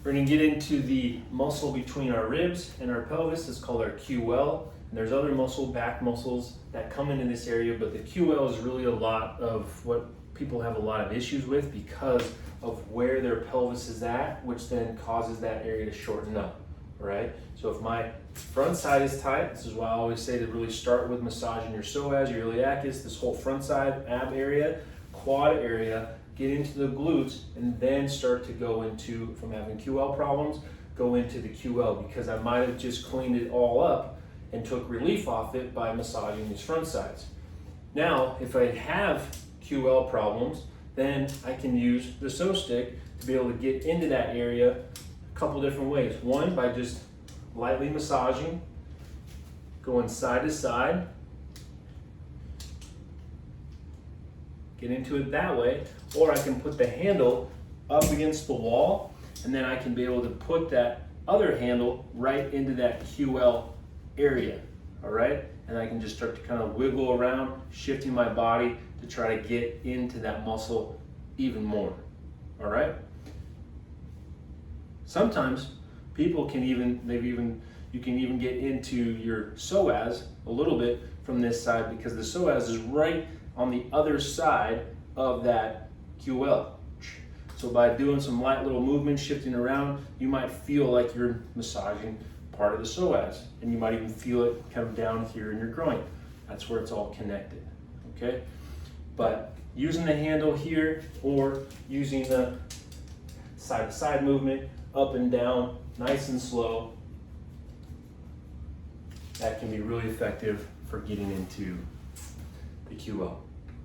We're going to get into the muscle between our ribs and our pelvis. It's called our QL. And there's other back muscles that come into this area, but the QL is really a lot of what people have a lot of issues with because of where their pelvis is at, which then causes that area to shorten up, right? So if my front side is tight, this is why I always say to really start with massaging your psoas, your iliacus, this whole front side, ab area, quad area, get into the glutes, and then start to go into, from having QL problems, go into the QL, because I might have just cleaned it all up and took relief off it by massaging these front sides. Now, if I have QL problems, then I can use the PSO-STICK to be able to get into that area a couple different ways. One, by just lightly massaging, going side to side, get into it that way, or I can put the handle up against the wall, and then I can be able to put that other handle right into that QL area, all right? And I can just start to kind of wiggle around, shifting my body to try to get into that muscle even more, all right? Sometimes people can you can even get into your psoas a little bit from this side, because the psoas is right on the other side of that QL. So by doing some light little movements, shifting around, you might feel like you're massaging part of the psoas, and you might even feel it kind of down here in your groin. That's where it's all connected, okay? But using the handle here, or using the side-to-side movement, up and down, nice and slow, that can be really effective for getting into the QL.